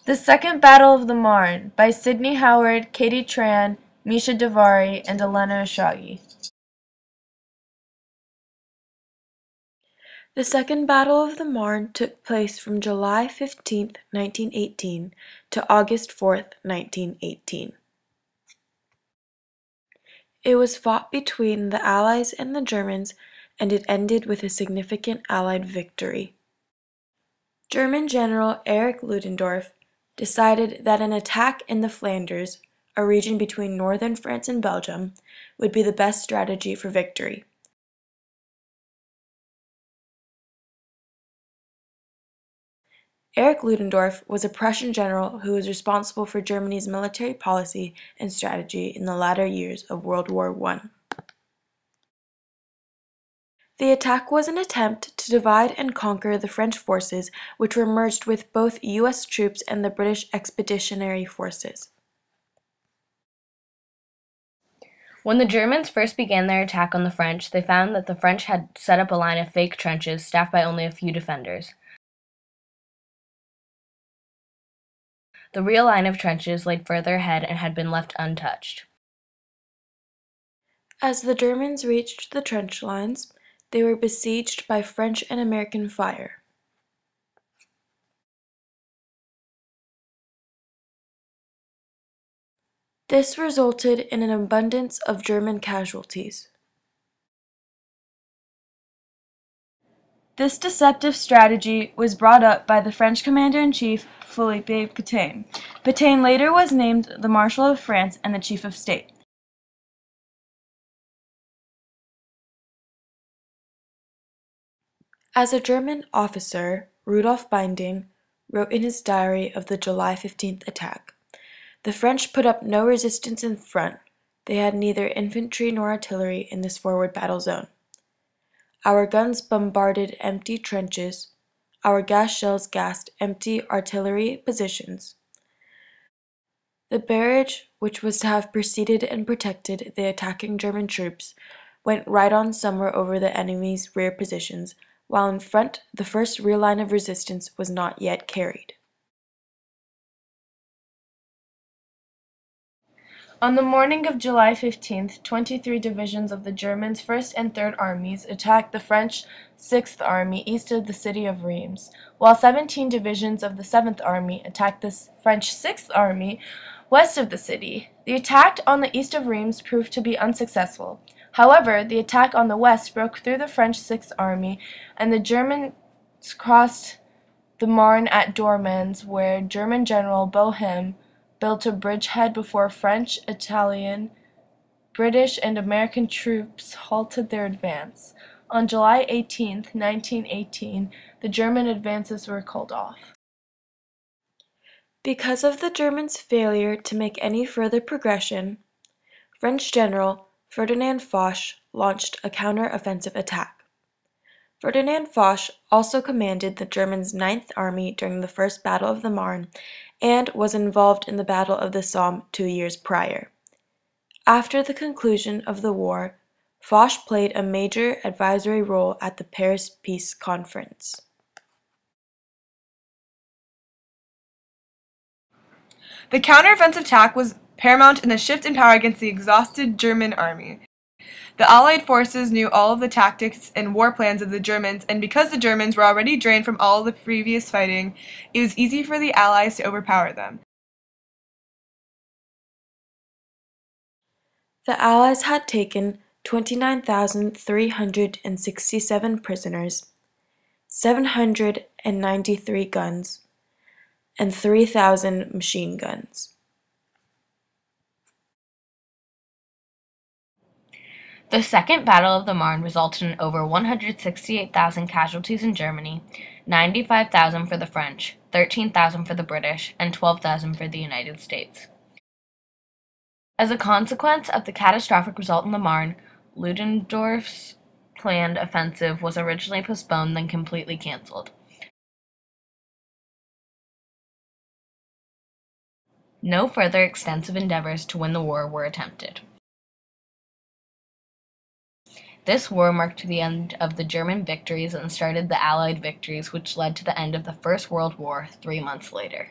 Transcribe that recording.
The Second Battle of the Marne by Sidney Howard, Katie Tran, Misha Davari, and Elena Ashagi. The Second Battle of the Marne took place from July 15, 1918 to August 4, 1918. It was fought between the Allies and the Germans, and it ended with a significant Allied victory. German General Erich Ludendorff decided that an attack in the Flanders, a region between northern France and Belgium, would be the best strategy for victory. Erich Ludendorff was a Prussian general who was responsible for Germany's military policy and strategy in the latter years of World War I. The attack was an attempt to divide and conquer the French forces, which were merged with both U.S. troops and the British Expeditionary Forces. When the Germans first began their attack on the French, they found that the French had set up a line of fake trenches staffed by only a few defenders. The real line of trenches laid further ahead and had been left untouched. As the Germans reached the trench lines, they were besieged by French and American fire. This resulted in an abundance of German casualties. This deceptive strategy was brought up by the French commander-in-chief Philippe Pétain. Pétain later was named the Marshal of France and the Chief of State. As a German officer, Rudolf Binding wrote in his diary of the July 15th attack, "The French put up no resistance in front. They had neither infantry nor artillery in this forward battle zone. Our guns bombarded empty trenches. Our gas shells gassed empty artillery positions. The barrage, which was to have preceded and protected the attacking German troops, went right on somewhere over the enemy's rear positions, while in front the first real line of resistance was not yet carried." On the morning of July 15th, 23 divisions of the Germans' 1st and 3rd Armies attacked the French 6th Army east of the city of Reims, while 17 divisions of the 7th Army attacked the French 6th Army west of the city. The attack on the east of Reims proved to be unsuccessful. However, the attack on the west broke through the French 6th Army, and the Germans crossed the Marne at Dormans, where German General Boehm built a bridgehead before French, Italian, British, and American troops halted their advance. On July 18, 1918, the German advances were called off. Because of the Germans' failure to make any further progression, French General Ferdinand Foch launched a counter-offensive attack. Ferdinand Foch also commanded the Germans' 9th Army during the First Battle of the Marne and was involved in the Battle of the Somme 2 years prior. After the conclusion of the war, Foch played a major advisory role at the Paris Peace Conference. The counteroffensive attack was paramount in the shift in power against the exhausted German army. The Allied forces knew all of the tactics and war plans of the Germans, and because the Germans were already drained from all the previous fighting, it was easy for the Allies to overpower them. The Allies had taken 29,367 prisoners, 793 guns, and 3,000 machine guns. The Second Battle of the Marne resulted in over 168,000 casualties in Germany, 95,000 for the French, 13,000 for the British, and 12,000 for the United States. As a consequence of the catastrophic result in the Marne, Ludendorff's planned offensive was originally postponed, then completely canceled. No further extensive endeavors to win the war were attempted. This war marked the end of the German victories and started the Allied victories, which led to the end of the First World War 3 months later.